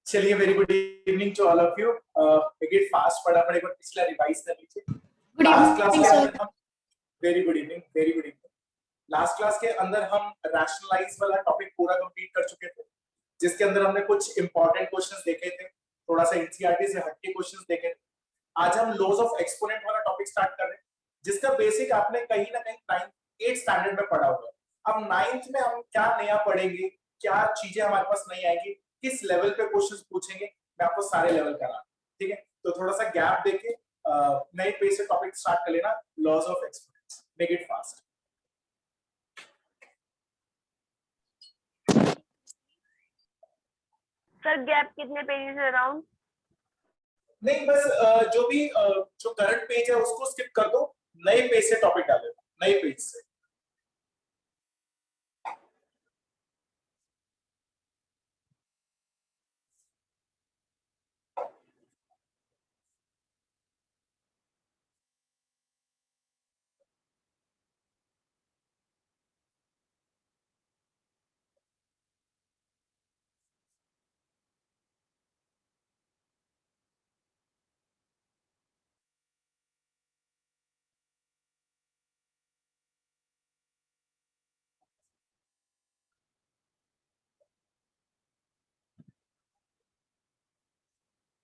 चलिए, very good evening to all of you. एक fast फटाफट एक बार पिछला रिवाइज कर लीजिए। लास्ट क्लास के अंदर हम very good evening last class के अंदर हम रैशनलाइज वाला टॉपिक पूरा कंप्लीट कर चुके थे, जिसके अंदर हमने कुछ इंपॉर्टेंट क्वेश्चंस देखे थे, थोड़ा सा एनसीईआरटी से हटके क्वेश्चंस देखे थे। आज हम लॉज ऑफ एक्सपोनेंट वाला टॉपिक स्टार्ट कर रहे हैं, जिसका बेसिक आपने कहीं ना कहीं 8th स्टैंडर्ड में पढ़ा हुआ है। अब 9th में हम क्या नया पढ़ेंगे, क्या चीजें हमारे पास नहीं आएगी, किस लेवल पे क्वेश्चंस पूछेंगे, मैं आपको सारे लेवल करा। ठीक है, तो थोड़ा सा गैप देके नए पेज से टॉपिक स्टार्ट कर लेना। Laws of exponents, make it fast. Sir gap कितने पेजेस अराउंड? नहीं, बस जो करंट पेज है उसको स्किप कर दो, नए पेज से टॉपिक डाल देना, नए पेज से।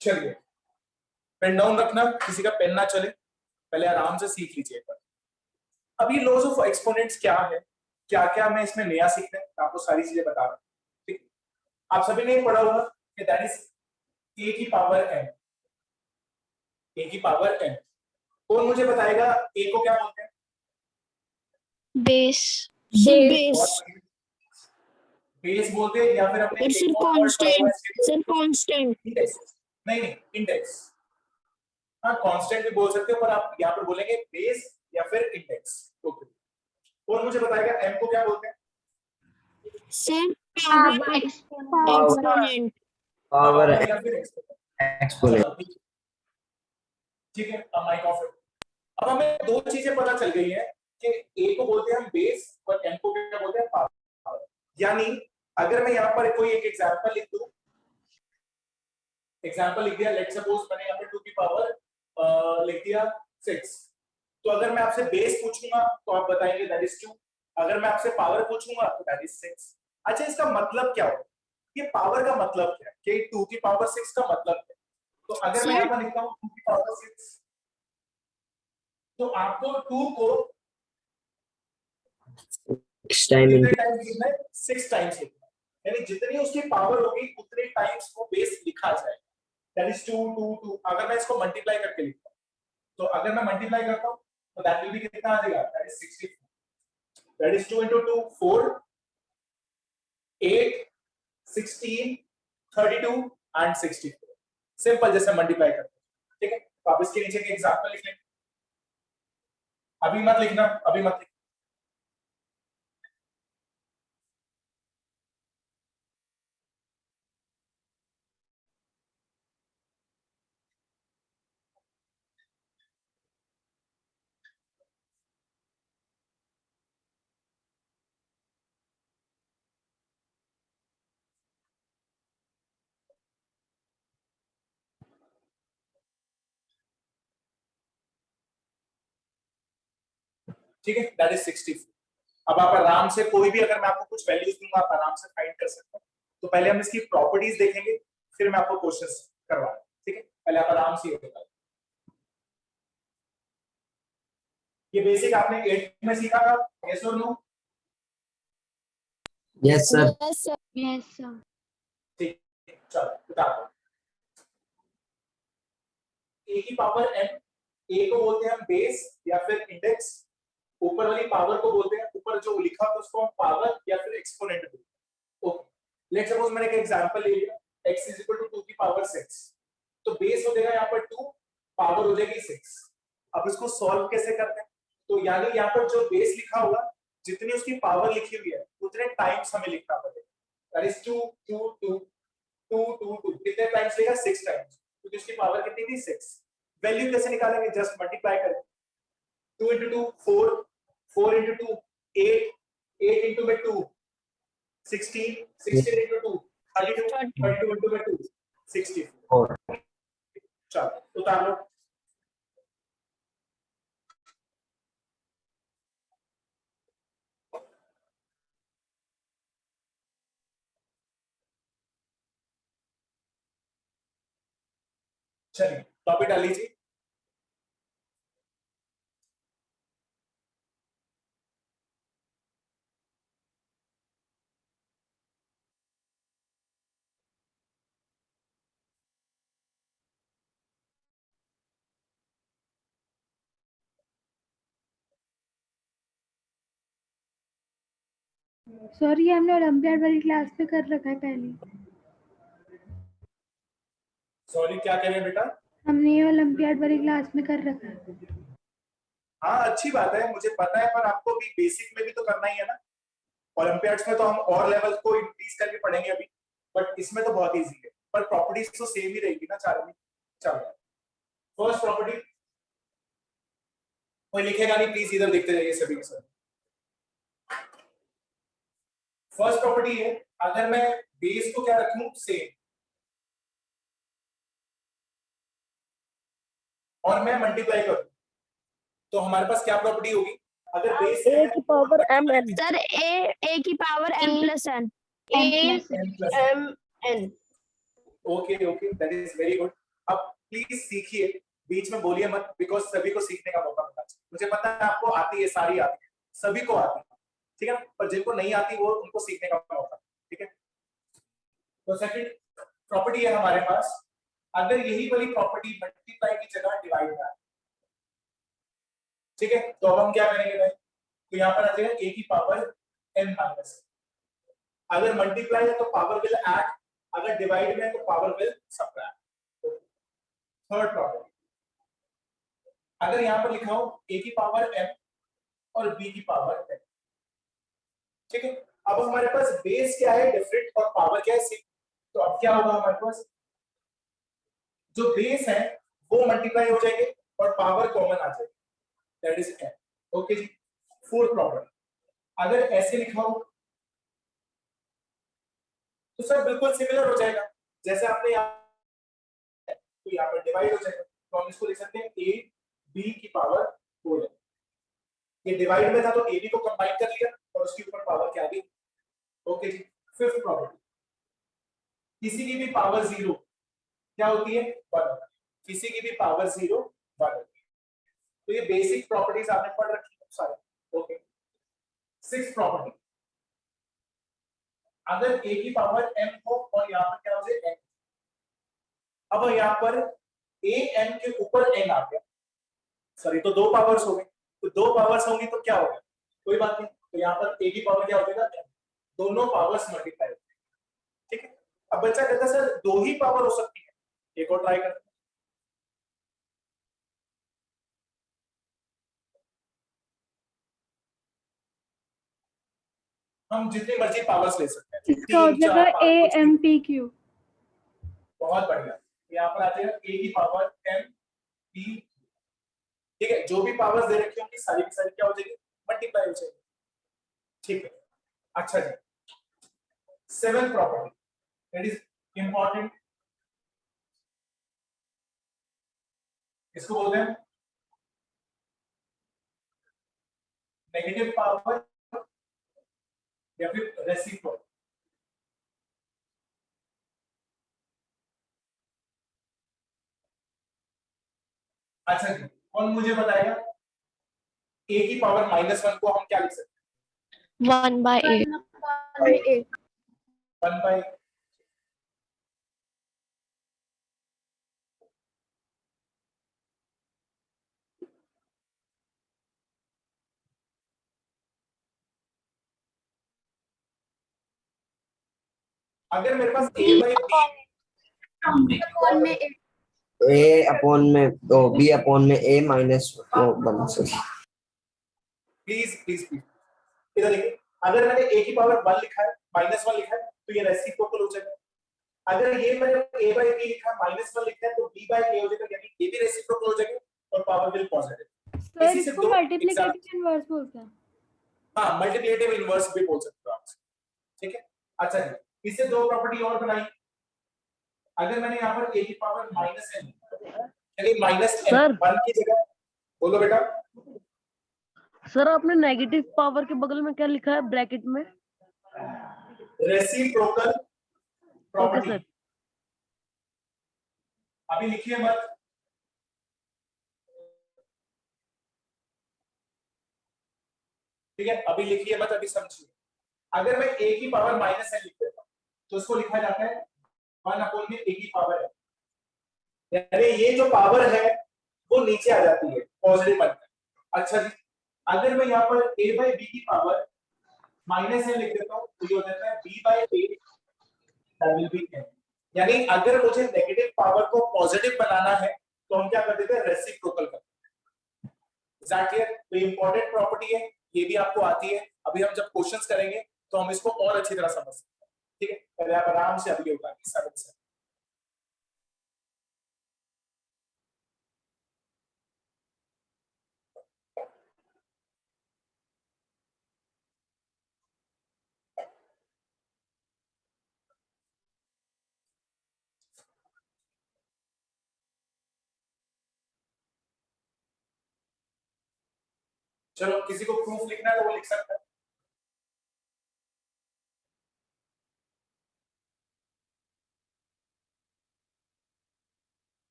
चलिए, पेन डाउन रखना, किसी का पेन ना चले, पहले आराम से सीख लीजिए। अभी लॉज ऑफ एक्सपोनेंट्स क्या है, क्या क्या मैं इसमें नया सीखना है, आपको सारी चीजें बता रहा हूं। ठीक, आप सभी ने पढ़ा होगा कि दैट इज a की पावर n, a की पावर n। कौन मुझे बताएगा a को क्या बोलते हैं? बेस। बेस बोलते हैं, या फिर अपने सर कांस्टेंट, सर कांस्टेंट नहीं, इंडेक्स। हाँ, कांस्टेंट भी बोल सकते हो, पर आप यहाँ पर बोलेंगे बेस या फिर इंडेक्स। ओके, कौन मुझे बताएगा m को क्या बोलते हैं? Sir power exponent. पावर या फिर एक्सपोनेंट। ठीक है, अब माइक ऑफ है। अब हमें दो चीजें पता चल गई है कि a को बोलते हैं हम बेस और m को क्या बोलते हैं? पावर। यानी अगर मैं यहाँ पर कोई एक एग्जांपल लिख दूं, एग्जांपल लिख दिया, लेट्स सपोज मैंने यहाँ पर 2 की पावर लिख दिया 6, तो अगर मैं आपसे बेस पूछूंगा तो आप बताएंगे दैट इज 2, अगर मैं आपसे पावर पूछूंगा तो दैट इज 6। अच्छा, इसका मतलब क्या होगा? ये पावर का मतलब क्या है कि 2 की पावर 6 का मतलब क्या है? तो अगर मैं यहाँ पर लिखता हूँ 2 की पावर 6, तो आपको 2 को 6 टाइम्स लिखना है, 6 टाइम्स लिखना है, यानी जितनी उसकी पावर होगी उतने टाइम्स वो बेस लिखा जाएगा। That is 2 2 2। अगर मैं इसको मल्टीप्लाई करके लिखता हूं, तो अगर मैं मल्टीप्लाई करता हूं तो दैट विल बी कितना आ जाएगा? That is 64। That is 2 into 2 4 8 16 32 and 64। Simple, जैसे मल्टीप्लाई करते हैं। ठीक है, तो आप इसके नीचे के एग्जांपल लिख लें। अभी मत लिखना, अभी मत लिखना। ठीक है, दैट इज 64। अब आप आराम से कोई भी, अगर मैं आपको कुछ वैल्यूज दूंगा आप आराम से फाइंड कर सकते हैं। तो पहले हम इसकी प्रॉपर्टीज देखेंगे, फिर मैं आपको क्वेश्चंस करवाऊंगा। ठीक है, पहले आप आराम से ये बताइए। ये बेसिक आपने 8th में सीखा था, यस और no? Yes sir. Yes sir. ठीक, चलो बता दो। a की पावर n, a को बोलते हैं हम बेस या फिर इंडेक्स, ऊपर वाली पावर को बोलते हैं, ऊपर जो लिखा तो उसको हम पावर या फिर एक्सपोनेंट बोलते हैं। ओके, लेट्स सपोज मैंने एक एग्जांपल ले लिया, x इज इक्वल टू 2 की पावर 6, तो बेस हो जाएगा यहाँ पर 2, पावर हो जाएगी 6। अब इसको सॉल्व कैसे करते हैं? तो यानी यहाँ पर जो बेस लिखा होगा, जितनी उसकी पावर लिखी हुई है उतने टाइम्स हमें लिखना पड़ेगा। That is 2 2 2 2 2 2। कितने टाइम्स लेगा? 6 टाइम्स, क्योंकि उसकी पावर कितनी थी? 6। वैल्यू कैसे निकालेंगे? जस्ट मल्टीप्लाई करें। 2 into 2 4, 4 into 2 8, 8 into 2 16, 16 into 2 32, 32 into 2 64। चलो उतार लो। चलिए टॉपिक डाल लीजिए। सॉरी हमने ओलंपियाड वाली क्लास पे कर रखा है पहले। सॉरी क्या कह रहे हैं बेटा? हमने ये ओलंपियाड वाली क्लास में कर रखा है। हाँ अच्छी बात है, मुझे पता है, पर आपको भी बेसिक में भी तो करना ही है ना। ओलंपियाड्स में तो हम और लेवल को इंक्रीज करके पढ़ेंगे अभी, बट इसमें तो बहुत इजी है, पर प्रॉपर्टीज तो सेम ही रहेगी ना चारों में। चलो फर्स्ट प्रॉपर्टी, कोई लिखेगा नहीं प्लीज, इधर देखते रहिए सभी के साथ। फर्स्ट प्रॉपर्टी है, अगर मैं बेस को क्या रखूं सेम, और मैं मल्टीप्लाई करूं, तो हमारे पास क्या प्रॉपर्टी होगी? अगर बेस a की power m n sir a की power m plus n m n। Okay okay, that is very good. अब प्लीज सीखिए, बीच में बोलिए मत, बिकॉज सभी को सीखने का मौका मिलना चाहिए। मुझे पता है आपको आती है, सारी आती है, सभी को आती है, ठीक है, पर जिनको नहीं आती वो उनको सीखने का मौका, ठीक है। तो सेकंड प्रॉपर्टी है हमारे पास, अगर यही वाली प्रॉपर्टी मल्टीप्लाई की जगह डिवाइड में आए, ठीक है, तो अब हम क्या करेंगे भाई? तो यहाँ पर आ जाएगा a की पावर n माइनस, अगर मल्टीप्लाई है तो पावर विल ऐड, अगर डिवाइड में है तो power will subtract. Third property, अगर यहाँ पर लिखा हो a की पावर m और b की पावर n, ठीक है। अब हमारे पास बेस क्या है डिफरेंट और पावर क्या है सेम, तो अब क्या होगा हमारे पास, जो बेस है वो मल्टीप्लाई हो जाएंगे और पावर कॉमन आ जाएगी, that is n। Okay ji. Fourth property, अगर ऐसे लिखा हो तो सर बिल्कुल सिमिलर हो जाएगा, जैसे आपने यहाँ, तो यहाँ पर डिवाइड हो जाएगा, तो हम इसको लिख सकते हैं a b की पावर 4 है। ये डिवाइड में था तो ab को कंबाइन कर लिया और उसके ऊपर पावर क्या आ गई। ओके जी। फिफ्थ प्रॉपर्टी, किसी की भी पावर 0 क्या होती है? 1, किसी की भी पावर 0 1 होती है। तो ये बेसिक प्रॉपर्टीज आपने पढ़ रखी है सारी। ओके। सिक्स्थ प्रॉपर्टी, अगर a की पावर m हो और यहाँ पर क्या हो जाए n, अब यहाँ पर a m के ऊपर n आ गया, सॉरी, तो दो पावर्स हो गए, तो दो पावर्स होंगी तो क्या होगा? कोई बात नहीं, तो यहाँ पर a की पावर क्या हो जाएगा m, दोनों पावर्स मल्टीप्लाई हो जाएंगे, ठीक है। अब बच्चा कहता है सर दो ही पावर हो सकती है, एक और ट्राई करते हैं। हम जितनी मर्जी पावर्स ले सकते हैं, इसका हो 3 जाएगा 4 5 कुछ भी। AMPQ। बहुत बढ़िया, यहाँ पर आ जाएगा a की पावर m p, ठीक है, जो भी पावर्स दे रखी होंगी सारी की सारी क्या हो जाएगी? मल्टीप्लाई हो जाएगी, ठीक है। अच्छा जी, seventh property, that is important, इसको बोलते हैं नेगेटिव पावर या फिर रेसिप्रोकल। अच्छा जी, कौन मुझे बताएगा a की पावर -1 को हम क्या लिख सकते हैं? 1 by a 1 बाय, अगर मेरे पास a बाय b अपॉन में ए अपॉन में तो बी अपॉन में ए माइनस वो बन सकता। प्लीज प्लीज प्लीज इधर देखिए, अगर मैंने a की पावर 1 लिखा है -1 लिखा है तो ये रेसिप्रोकल हो जाएगा, अगर ये मैंने a बाय b लिखा है -1 लिखा है तो b बाय a हो जाएगा, यानी ये भी रेसिप्रोकल हो जाएगा और पावर विल पॉजिटिव। सर इसी से इसको दो मल्टीप्लिकेटिव इनवर्स बोलते हैं। हाँ, मल्टीप्लिकेटिव इनवर्स भी बोल सकते हो आप, ठीक है। अच्छा जी, इससे दो प्रॉपर्टी और बनाई, अगर मैंने यहाँ पर a की पावर माइनस n यानी माइनस n सर। 1 की जगह, बोलो बेटा। सर आपने नेगेटिव पावर के बगल में क्या लिखा है ब्रैकेट में? Reciprocal okay property. सर। अभी लिखिए मत, ठीक है, अभी लिखिए मत, अभी समझिए। अगर मैं a की पावर माइनस n लिख देता हूं तो इसको लिखा जाता है 1 अपॉन में a की पावर n, यानी ये जो पावर है वो नीचे आ जाती है, पॉजिटिव बनता है। अच्छा जी, अगर मैं यहाँ पर a बाई बी की पावर माइनस n लिख देता हूं तो ये हो जाता है b by a that will be n। यानी अगर मुझे नेगेटिव पावर को पॉजिटिव बनाना है तो हम क्या कर देते हैं, रेसिप्रोकल करते हैं। एग्जैक्टली, तो इंपॉर्टेंट प्रॉपर्टी है, ये भी आपको आती है। अभी हम जब क्वेश्चंस करेंगे तो हम इसको और अच्छी तरह समझ सकते हैं, ठीक है। पहले आप आराम से अभी उठाइए 7 से। चलो, किसी को प्रूफ लिखना है तो वो लिख सकता है।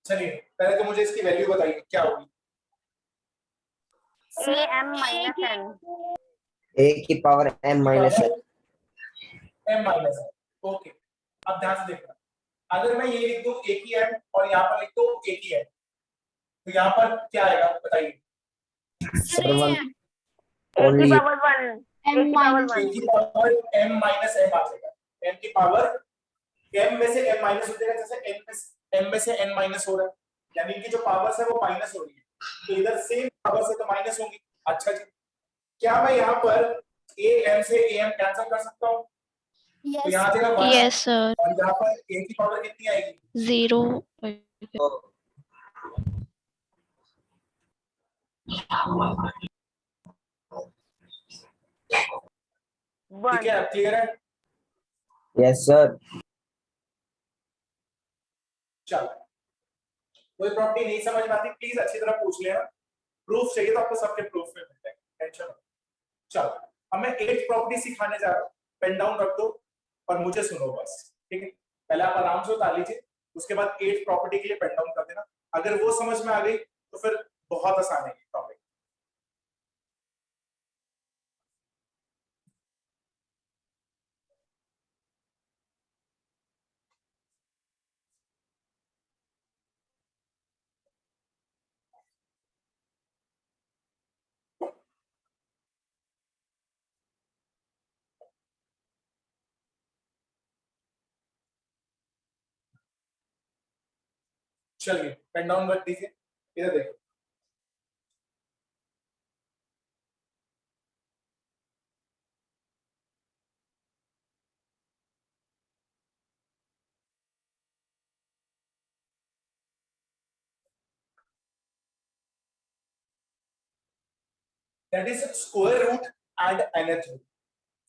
चलिए, पहले तो मुझे इसकी वैल्यू बताइए क्या होगी। m minus n। a की power m minus n। m minus है, ओके। अब ध्यान से देखना, अगर मैं ये लिख दूं a की m और यहाँ पर लिख दूं a की m, तो यहाँ पर क्या आएगा बताइए। सर वन a की only power 1। M minus a की पावर m माइनस m आ जाएगा, m की पावर m में से m माइनस हो जाएगा, जैसे m में से n माइनस हो रहा है, यानी कि जो पावर्स है वो माइनस हो रही है, तो इधर सेम पावर से तो माइनस होंगी। अच्छा जी, क्या मैं यहाँ पर a m से a m कैंसिल कर सकता हूँ? तो यहाँ आ जाएगा 1 Yes, sir. और यहाँ पर a की पावर कितनी आएगी? 0. ठीक है, अब क्लियर है? Yes sir. चलो, कोई प्रॉपर्टी नहीं समझ में आती प्लीज अच्छी तरह पूछ लेना, प्रूफ चाहिए तो आपको सबके प्रूफ में मिल जाएंगे, टेंशन मत। चलो, अब मैं 8 प्रॉपर्टी सिखाने जा रहा हूँ, पेन डाउन रख दो और मुझे सुनो बस, ठीक है। पहले आप आराम से उतार लीजिए, उसके बाद 8 प्रॉपर्टी के लिए पेन डाउन कर देना। अगर वो समझ में आ गई तो फिर बहुत आसान है टॉपिक। चलिए, पेन डाउन रख दीजिए, इधर देखो। That is square root and nth root,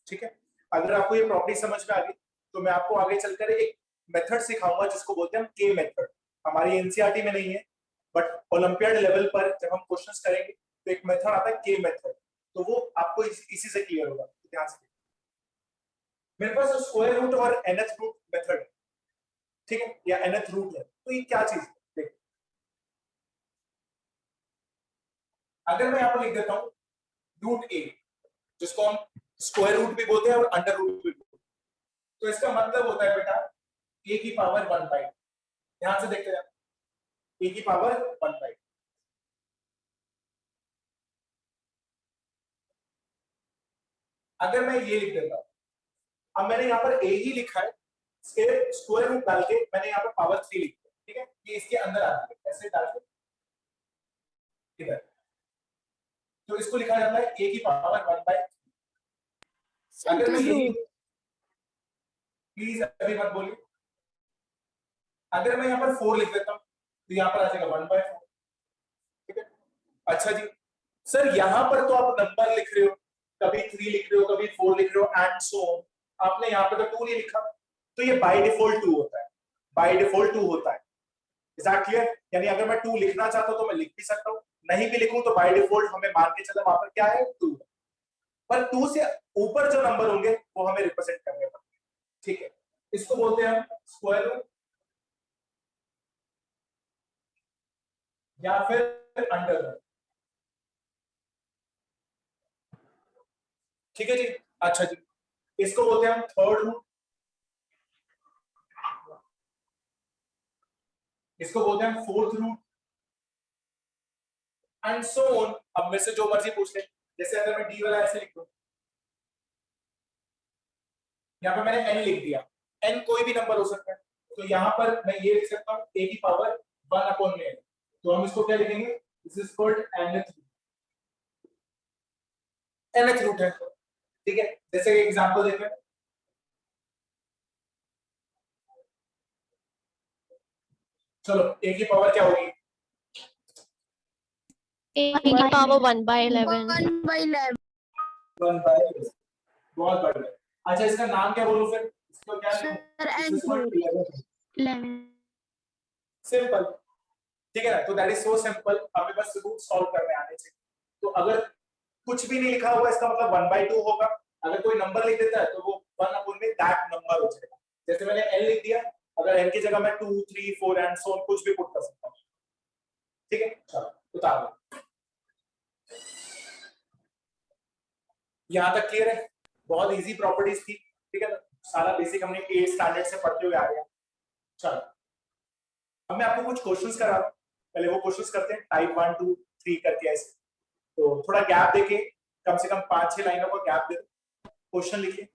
ठीक है। अगर आपको ये प्रॉपर्टी समझ में आ गई तो मैं आपको आगे चलकर एक मेथड सिखाऊंगा जिसको बोलते हैं हम के मेथड। हमारी एनसीईआरटी में नहीं है, बट ओलंपियाड लेवल पर जब हम क्वेश्चंस करेंगे तो एक मेथड आता है के मेथड, तो वो आपको इसी से क्लियर होगा, ध्यान से। मेरे पास स्क्वायर रूट और nth रूट मेथड है, ठीक है, या nth रूट है, तो ये क्या चीज है देखो। अगर मैं यहाँ पर लिख देता हूँ रूट a, जिसको हम स्क्वायर रूट भी बोलते हैं और अंडर रूट भी बोलते हैं, तो इसका मतलब होता है बेटा a की पावर 1/, ध्यान से देखते हैं, a की पावर 1/। अगर मैं ये लिख देता हूं, अब मैंने यहाँ पर a ही लिखा है, स्क्वायर रूट डाल के मैंने यहाँ पर पावर 3 लिख दिया, ठीक है, ये इसके अंदर आती है, ऐसे डाल के इधर, तो इसको लिखा जाता है a की पावर 1/। अगर मैं यही, प्लीज अभी मत बोलिए, अगर मैं यहाँ पर 4 लिख देता हूँ तो यहाँ पर आ जाएगा 1/4, ठीक है। अच्छा जी, सर यहाँ पर तो आप नंबर लिख रहे हो, कभी 3 लिख रहे हो, कभी 4 लिख रहे हो एंड सो ऑन। आपने यहाँ पे तो 2 नहीं लिखा, तो ये बाय डिफॉल्ट 2 होता है, बाय डिफॉल्ट 2 होता है। Is that clear? यानी अगर मैं 2 लिखना चाहता हूं तो मैं लिख भी सकता हूं, नहीं भी लिखूं तो बाय डिफॉल्ट हमें मान के चले वहां पर क्या है 2, पर 2 से ऊपर जो नंबर होंगे वो हमें रिप्रेजेंट करने पड़ते हैं। ठीक है, इसको बोलते हैं हम स्क्वायर रूट या फिर अंडर रूट। ठीक है जी, अच्छा जी, इसको बोलते हैं हम थर्ड रूट, इसको बोलते हैं fourth root and so on. अब मेरे से जो मर्जी पूछ ले, जैसे अगर मैं डी वाला ऐसे लिख दूं, यहाँ पे मैंने n लिख दिया, n कोई भी नंबर हो सकता है, तो यहाँ पर मैं ये लिख सकता हूँ a की पावर 1 अपॉन में n, तो हम इसको क्या लिखेंगे, this is called nth root है। ठीक है, जैसे एग्जांपल देखें, चलो a की पावर क्या होगी, A की पावर 1/11 1 बाय, बहुत बढ़िया। अच्छा, इसका नाम क्या बोलूं फिर, इसको क्या सिंपल। ठीक है ना, तो दैट इज सो सिंपल, हमें बस रूट सॉल्व करने आने चाहिए। तो अगर कुछ भी नहीं लिखा हुआ इसका मतलब 1/2 होगा, अगर कोई नंबर लिख देता है तो वो 1 अपॉन में दैट नंबर हो जाएगा। जैसे मैंने n लिख दिया, अगर n की जगह मैं 2 3 4 एंड सो ऑन कुछ भी पुट कर सकता हूं। ठीक है, चलो उतार लो, यहां तक क्लियर है? बहुत इजी प्रॉपर्टीज थी। ठीक है ना, सारा बेसिक हमने 8 स्टैंडर्ड से पढ़ते हुए आ रहे हैं। चलो अब मैं आपको कुछ क्वेश्चंस करा रहा हूं, पहले वो क्वेश्चंस करते हैं, टाइप 1 2 3 करके ऐसे। तो थोड़ा गैप देके, कम से कम 5-6 लाइनों का गैप दे, क्वेश्चन लिखिए।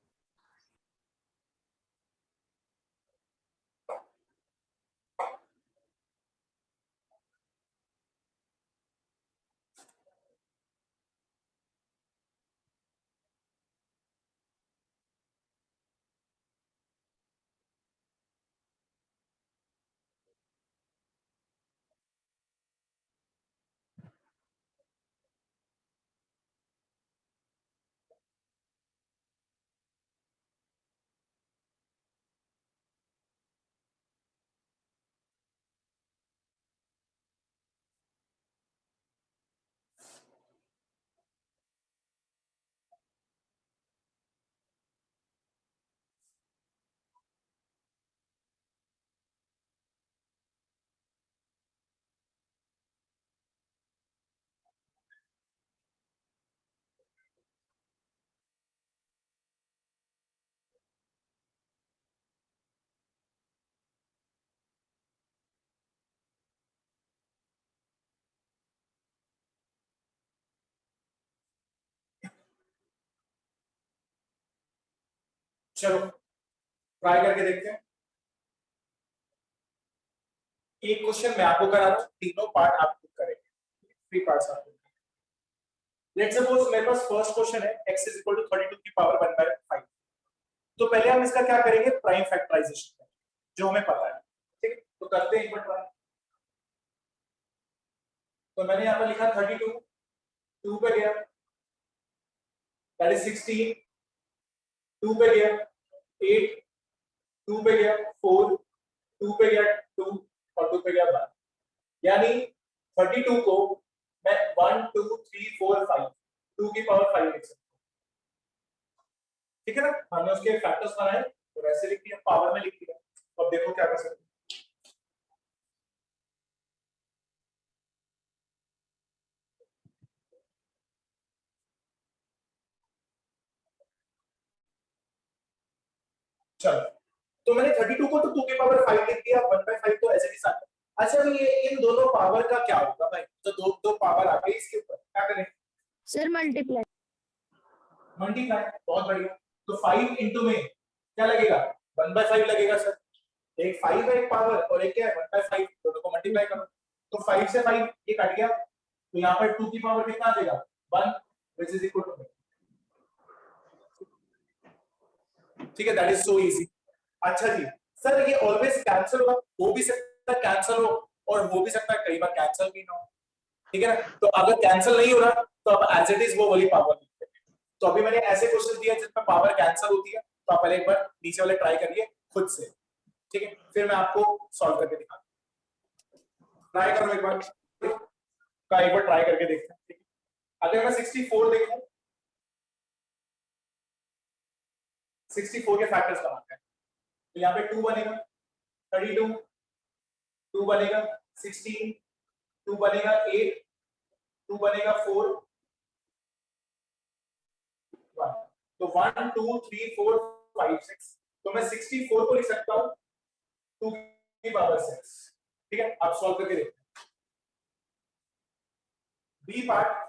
चलो ट्राई करके देखते हैं। एक क्वेश्चन मैं आपको करा रहा हूं, तीनों पार्ट आप खुद करेंगे, 3 पार्ट्स आप खुद। लेट्स सपोज मेरे पास फर्स्ट क्वेश्चन है x इज इक्वल टू 32 की पावर 1/5। तो पहले हम इसका क्या करेंगे, प्राइम फैक्टराइजेशन, जो हमें पता है। ठीक है, तो करते हैं एक बार ट्राई। तो मैंने यहां पर लिखा 32, 2 पे गया, दैट इज 16, 2 पे गया 8, 2 पे गया 4, 2 पे गया 2 और 2 पे गया 1। यानी 32 को मैं 1 2 3 4 5 2 की पावर 5 लिख सकता हूं। ठीक है ना, हमने उसके फैक्टर्स बनाए और ऐसे लिख दिया, पावर में लिख दिया। अब देखो क्या कर सकते हैं। चलो, तो मैंने 32 को तो 2 की पावर 5 लिख दिया, 1/5 तो ऐसे ही साथ। अच्छा, तो ये इन दोनों पावर का क्या होगा भाई, तो दो पावर आ गई, इसके ऊपर क्या करें, सर मल्टीप्लाई। मल्टीप्लाई, बहुत बढ़िया। तो 5 इंटू में क्या लगेगा, 1/5 लगेगा सर। एक 5 है एक पावर और एक क्या है 1/5, दोनों को मल्टीप्लाई करो। तो 5 से 5 ये कट गया, तो यहाँ पर 2 की पावर कितना आ जाएगा 1, व्हिच इज इक्वल टू। ठीक है, दैट इज सो इजी। अच्छा जी, सर ये ऑलवेज कैंसिल होगा, हो भी सकता है कैंसिल हो और हो भी सकता है कई बार कैंसिल भी ना हो। ठीक है ना, तो अगर कैंसिल नहीं हो रहा तो अब एज इट इज वो वाली पावर लिखते हैं। तो अभी मैंने ऐसे क्वेश्चन दिए जिसमें पावर कैंसिल होती है, तो आप पहले एक बार नीचे वाले ट्राई करिए खुद से, ठीक है, फिर मैं आपको सॉल्व करके दिखाता हूं। ट्राई करो एक बार ट्राई करके देखते हैं, ठीक है। अगर मैं 64 देखूं, 64 के फैक्टर्स बनाते हैं, तो यहाँ पे 2 बनेगा, 32 2 बनेगा, 16 2 बनेगा, 8 2 बनेगा, 4 1, तो 1 2 3 4 5 6, तो मैं 64 को लिख सकता हूं 2 की पावर 6, ठीक है। अब सॉल्व करके देखते हैं। बी पार्ट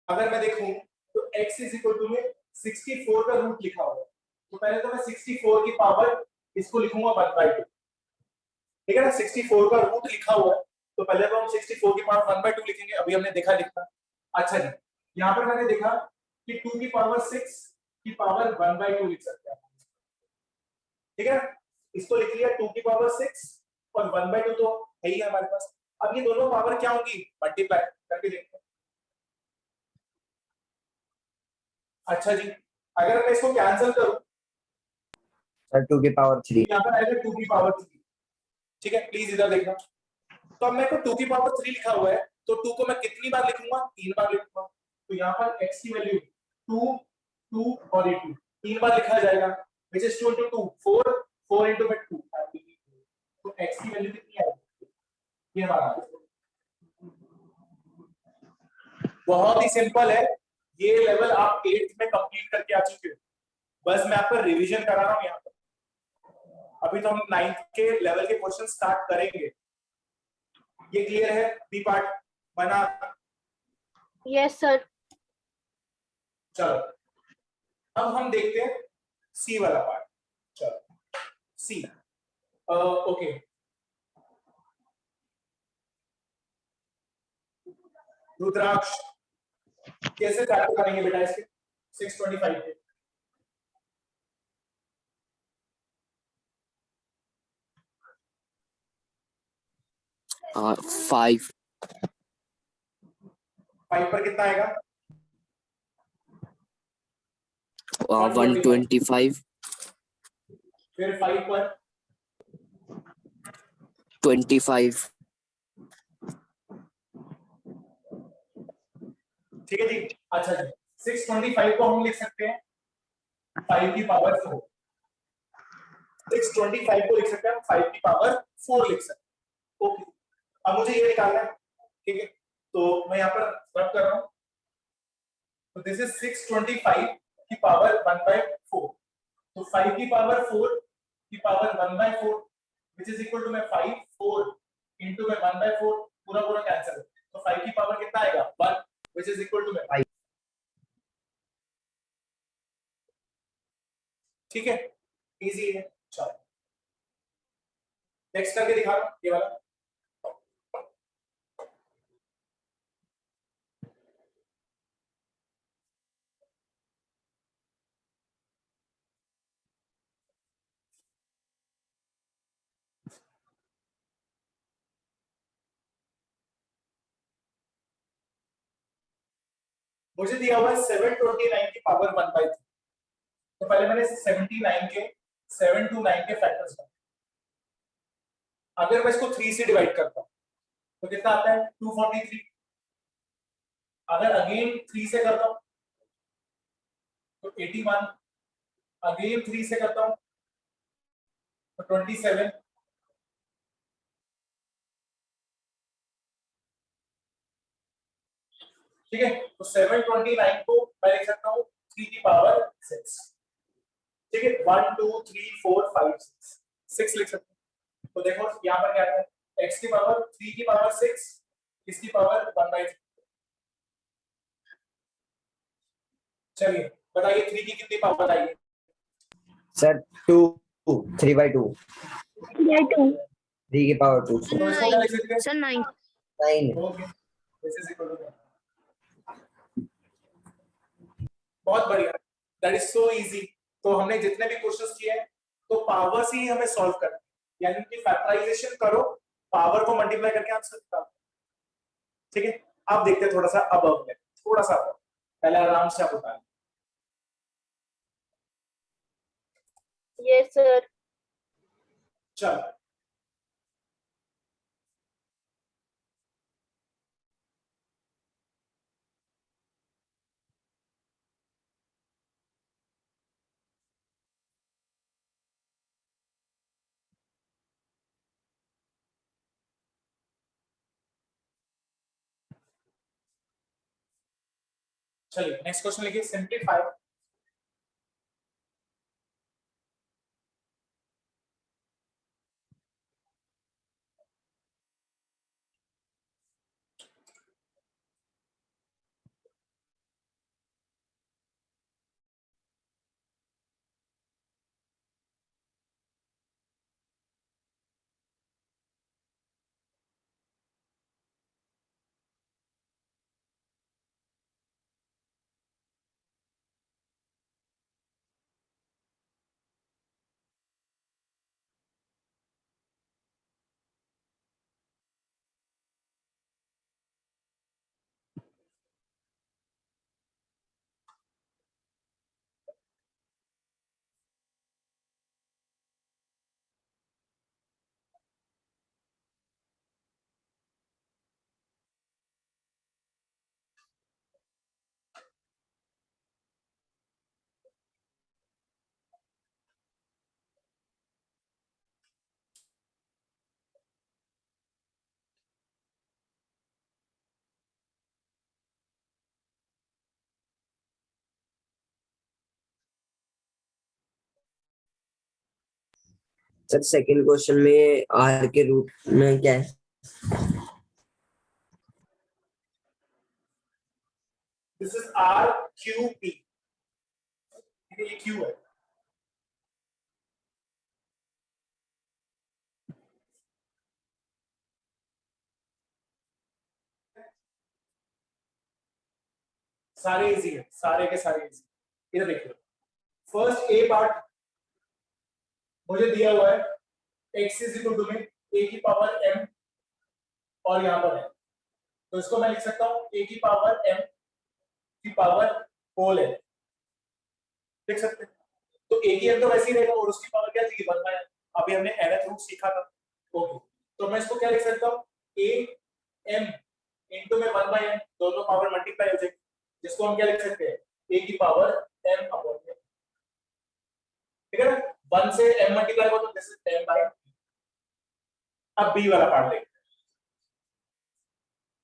अगर मैं देखूं तो x इज इक्वल टू में 64 का रूट लिखा हुआ है, तो पहले तो मैं 64 की पावर इसको लिखूंगा 1/2, ठीक है ना। 64 का रूट लिखा हुआ है, तो पहले तो हम 64 की पावर 1/2 लिखेंगे, अभी हमने देखा लिखना। अच्छा जी, यहाँ पर मैंने देखा कि 2 की पावर 6 की पावर 1/2 लिख सकते हैं, ठीक है। इसको लिख लिया 2 की पावर 6 और 1/2 तो है ही हमारे पास। अब ये दोनों पावर क्या होंगी, मल्टीप्लाई करके देखते हैं। अच्छा जी, अगर मैं इसको कैंसिल करूं, सर 2 की पावर 3, यहाँ पर आएगा 2 की पावर 3, ठीक है। प्लीज इधर देखना, तो अब मेरे को 2 की पावर 3 लिखा हुआ है, तो 2 को मैं कितनी बार लिखूंगा, 3 बार लिखूंगा। तो यहाँ पर x की वैल्यू 2 2 और 2 3 बार लिखा जाएगा, which is 2 into 2 4 4 into 2, तो x की वैल्यू कितनी आएगी, ये हमारा बहुत ही सिंपल है। ये लेवल आप 8th में कंप्लीट करके आ चुके हो, बस मैं आपको रिवीजन करा रहा हूं यहाँ पर। अभी तो हम 9th के लेवल के क्वेश्चन स्टार्ट करेंगे। ये क्लियर है बी पार्ट बना? Yes, sir. चलो अब हम देखते हैं सी वाला पार्ट। चलो सी, ओके, रुद्राक्ष कैसे चालू करेंगे बेटा इसके 625 पे? फाइव 5 पर कितना आएगा? 125 फिर 5 पर 25 ठीक है जी। अच्छा जी, 625 को हम लिख सकते हैं 5 की पावर 4, 625 को लिख सकते हैं 5 की पावर 4 लिख सकते हैं, ओके। अब मुझे ये निकालना है, ठीक है, तो मैं यहाँ पर रब कर रहा हूँ, तो दिस इज 625 की पावर 1/4, तो 5 की पावर 4 की power 1/4 which is equal to में 5 4 into में 1/4 पूरा पूरा कैंसिल, तो 5 की पावर कितना आएगा 1 which is equal to में 5, ठीक है, इजी है। चलो नेक्स्ट करके दिखा रहा हूं ये वाला। मुझे दिया हुआ है 729 की पावर 1/3, तो पहले मैंने 79 के 7 to 9 के फैक्टर्स बनाए। अगर मैं इसको 3 से डिवाइड करता हूं तो कितना आता है 243, अगर अगेन 3 से करता हूं तो 81, अगेन 3 से करता हूं तो 27, ठीक है। तो 729 को मैं लिख सकता हूं 3 की पावर 6, ठीक है, 1 2 3 4 5 6 लिख सकते हैं। तो देखो यहाँ पर क्या है, x की पावर 3 की पावर 6, इसकी पावर 1/3। चलिए बताइए 3 की कितनी पावर आई है? सर 2 3/2, 2. 3 की पावर 2, तो इसको क्या लिख सकते हैं? Sir, 9. 9, okay, this is equal to, बहुत बढ़िया, दैट इज सो इजी। तो हमने जितने भी क्वेश्चंस किए हैं तो पावर से ही हमें सॉल्व करना है, यानी कि फैक्टराइजेशन करो, पावर को मल्टीप्लाई करके आंसर निकालो, ठीक है। अब देखते हैं थोड़ा सा अब थोड़ा सा पहले आराम से आप उतार। Yes, sir. चलो चलिए नेक्स्ट क्वेश्चन लिखिए, सिंप्लीफाई। सर सेकंड क्वेश्चन में आर के रूट में क्या है? This is R Q P, ये क्यू है। सारे इजी है, सारे के सारे इजी। इधर देखिए, फर्स्ट ए पार्ट मुझे दिया हुआ है x इज इक्वल टू में a की पावर m और यहां पर है, तो इसको मैं लिख सकता हूं a की पावर m की पावर होल है, लिख सकते हैं। तो a की m तो वैसे ही रहेगा और उसकी पावर क्या थी, 1 बाय, अभी हमने nth रूट सीखा था। ओके, तो मैं इसको क्या लिख सकता हूं, a m इनटू में 1 बाय m, दोनों पावर मल्टीप्लाई हो जाएगी, जिसको हम क्या लिख सकते हैं, a की पावर m अपॉन m, ठीक है ना। 1 से m मल्टीप्लाई हो तो दिस इज m बाय। अब b वाला पार्ट देखते हैं,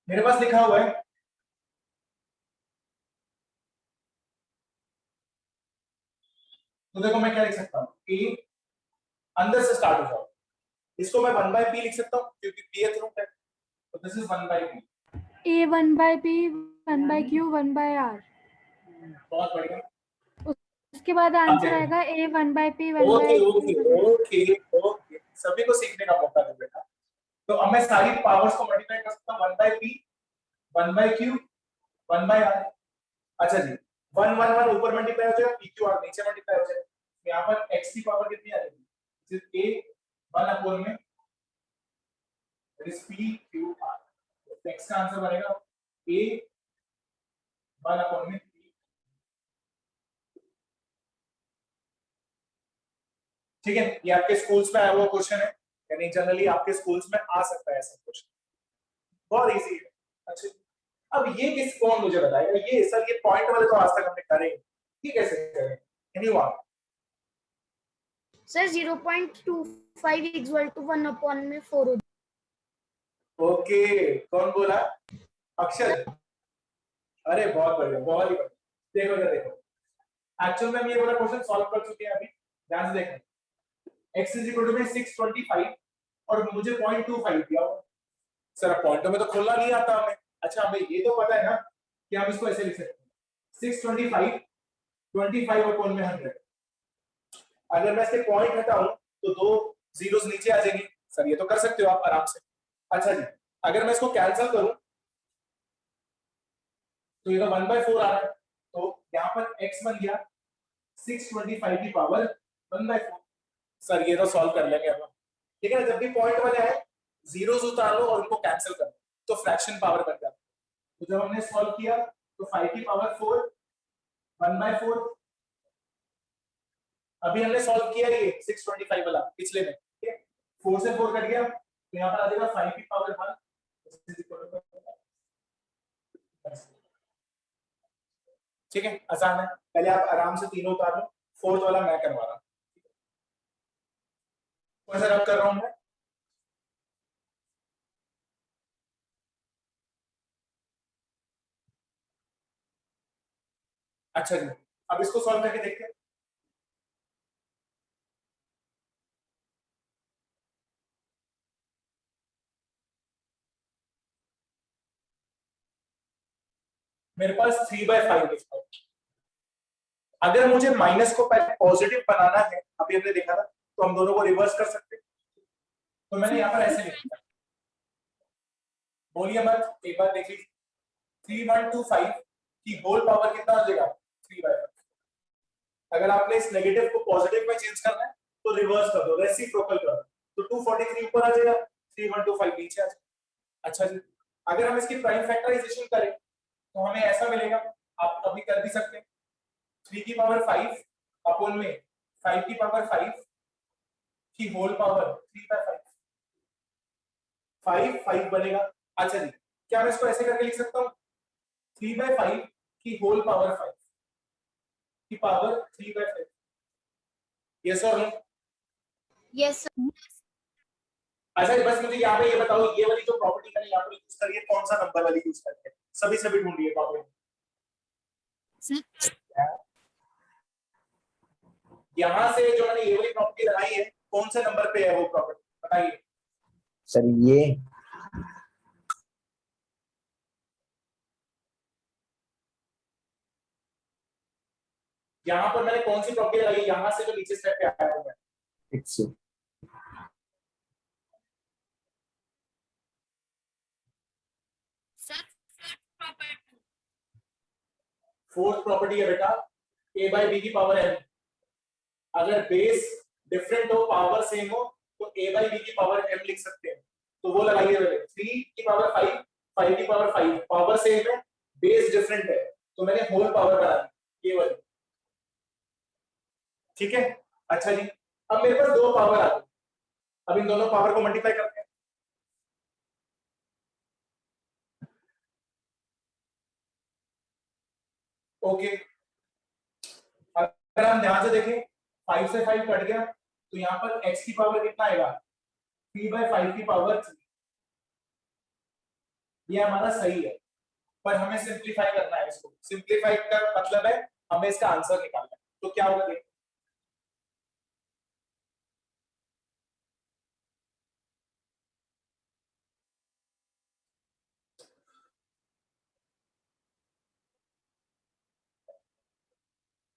मेरे पास लिखा हुआ है तो देखो मैं क्या लिख सकता हूं, a अंदर से स्टार्ट हो जाओ, इसको मैं 1 बाय p लिख सकता हूं क्योंकि pth रूट है, तो this is 1 by p। A 1 by P, 1 by Q, 1 by R. बहुत बढ़िया। उसके बाद आंसर आएगा A 1 by P, 1 by okay Q, okay 1 by okay okay, सभी को सीखने का मौका दो बेटा। तो अब मैं सारी पावर्स को मल्टीप्लाई कर सकता हूं, 1 by p, 1 by q, 1 by r। अच्छा जी, 1 1 1 ऊपर मल्टीप्लाई हो जाएगा, p q r नीचे मल्टीप्लाई हो जाएगा, यहां पर x की पावर कितनी आ जाएगी, दिस इज a 1 अपॉन में दिस p q r, तो x का आंसर बनेगा a 1 अपॉन में p। ठीक है, ये आपके स्कूल्स में आया हुआ क्वेश्चन है, यानी जनरली आपके स्कूल्स में आ सकता है ऐसा क्वेश्चन, बहुत इजी है। अच्छा, अब ये किस कौन मुझे बताएगा, ये सर ये पॉइंट वाले तो आज तक हमने करे, ये कैसे करें, anyone? Sir, 0.25 equal to 1 upon में 4 हो ओके, कौन बोला, अक्षर, अरे बहुत बढ़िया, बहुत ही बढ़िया। देखो इधर देखो, एक्चुअल में हम ये वाला क्वेश्चन सॉल्व कर चुके हैं अभी, ध्यान से देखो, x इज इक्वल टू में 625 और मुझे 0.25 दिया हुआ, सर पॉइंटों में तो खोलना नहीं आता हमें। अच्छा, हमें ये तो पता है ना कि हम इसको ऐसे लिख सकते हैं 625 25 अपॉन में 100, अगर मैं इसके पॉइंट हटाऊं तो दो जीरोस नीचे आ जाएंगे, सर ये तो कर सकते हो आप आराम से। अच्छा जी, अगर मैं इसको कैंसिल करूं तो ये 1/4 आ रहा है, तो यहाँ पर x बन गया 625 की पावर 1/4, सर ये तो सॉल्व कर लेंगे अब, ठीक है ना। जब भी पॉइंट वाले आए जीरोस उतार लो और उनको कैंसिल कर लो तो फ्रैक्शन पावर बन जाता है। तो जब हमने सॉल्व किया तो 5 की पावर 4 1/4। अभी हमने सॉल्व किया ये 625 वाला पिछले में, ठीक है। 4 से 4 कट गया तो यहाँ पर आ जाएगा 5 की पावर 1। ठीक है, आसान है। पहले आप आराम से तीनों उतार लो, फोर्थ वाला मैं करवा रहा हूँ। कौन सा रब कर रहा हूँ मैं? अच्छा जी, अब इसको सॉल्व करके देखते हैं। मेरे पास 3/5 लिखा है। अगर मुझे माइनस को पहले पॉजिटिव बनाना है, अभी हमने देखा था, तो हम दोनों को रिवर्स कर सकते हैं। तो मैंने यहाँ पर ऐसे लिखा, बोलिए मत, एक बार देख लीजिए। 3125 की होल पावर कितना आ जाएगा? 3/5। अगर आपने इस नेगेटिव को पॉजिटिव में चेंज करना है तो रिवर्स कर दो, रेसिप्रोकल कर दो, तो 243 ऊपर आ जाएगा, 3125 नीचे आ जाएगा। अच्छा जी, अगर हम इसकी प्राइम फैक्टराइजेशन करें तो हमें ऐसा मिलेगा, आप अभी कर भी सकते हैं, 3 की पावर 5 अपॉन में 5 की पावर 5 की होल पावर 3/5, 5 बनेगा। अच्छा जी, क्या मैं इसको ऐसे करके लिख सकता हूँ, 3/5 की होल पावर 5 की पावर 3/5? यस और नो? यस अच्छा, बस मुझे यहाँ पे ये बताओ, ये वाली जो प्रॉपर्टी मैंने यहाँ पे यूज करी है, कौन सा नंबर वाली यूज करके? सभी ढूंढिए प्रॉपर्टी। यहाँ से जो मैंने ये वाली प्रॉपर्टी लगाई है, कौन से नंबर पे है वो प्रॉपर्टी, बताइए। सर ये यहाँ पर मैंने कौन सी प्रॉपर्टी लगाई, यहाँ से जो नीचे स्टेप पे आया हुआ है? फिक्स। फोर्थ प्रॉपर्टी है बेटा, a/b की पावर m। अगर बेस डिफरेंट हो, पावर सेम हो, तो a/b की पावर m लिख सकते हैं। तो वो लगाइए, 3 की पावर 5, 5 की पावर 5, पावर सेम है, बेस डिफरेंट है, तो मैंने होल पावर बना दी ये वाली। ठीक है, अच्छा जी, अब मेरे पास दो पावर आ गई, अब इन दोनों पावर को मल्टीप्लाई करते हैं। ओके, अगर हम ध्यान से देखें, 5 से 5 कट गया, तो यहाँ पर x की पावर कितना आएगा? 3/5 की पावर 3। ये हमारा सही है, पर हमें सिंप्लीफाई करना है इसको। सिंप्लीफाई का मतलब है हमें इसका आंसर निकालना है। तो क्या होगा देखिए,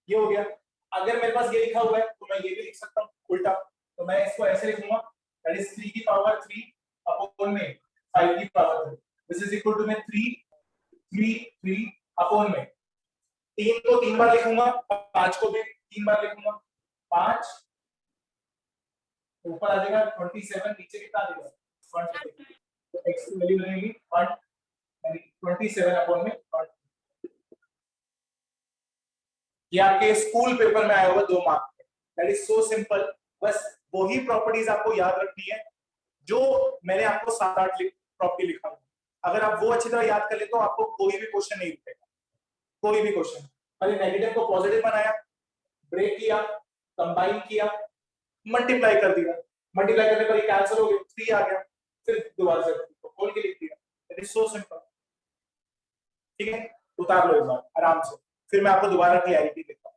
ये हो गया। अगर मेरे पास ये लिखा हुआ है तो मैं ये भी लिख सकता हूँ उल्टा, तो मैं इसको ऐसे लिखूंगा, दैट इज 3 की पावर 3 अपॉन में 5 की power 3, this is equal to में 3 अपॉन में 3 को 3 बार लिखूंगा, 5 को भी 3 बार लिखूंगा, 5 ऊपर आ जाएगा 27, नीचे कितना आ जाएगा 1, तो x की वैल्यू बनेगी 1 यानी 27 अपॉन में 1। ये आपके स्कूल पेपर में आया होगा 2 mark, that is so simple. बस वही प्रॉपर्टीज आपको याद रखनी है जो मैंने आपको 7-8 प्रॉपर्टी लिखा है। अगर आप वो अच्छी तरह याद कर ले तो आपको कोई भी क्वेश्चन नहीं रुकेगा, कोई भी क्वेश्चन। पहले नेगेटिव को पॉजिटिव बनाया, ब्रेक किया, कंबाइन किया, मल्टीप्लाई कर दिया, मल्टीप्लाई करने पर ये कैंसिल हो गया, 3 आ गया, फिर दोबारा से खोल के लिख दिया, दैट इज सो सिंपल। ठीक है, उतार लो एक बार आराम से, फिर मैं आपको दोबारा क्लैरिटी देता हूं।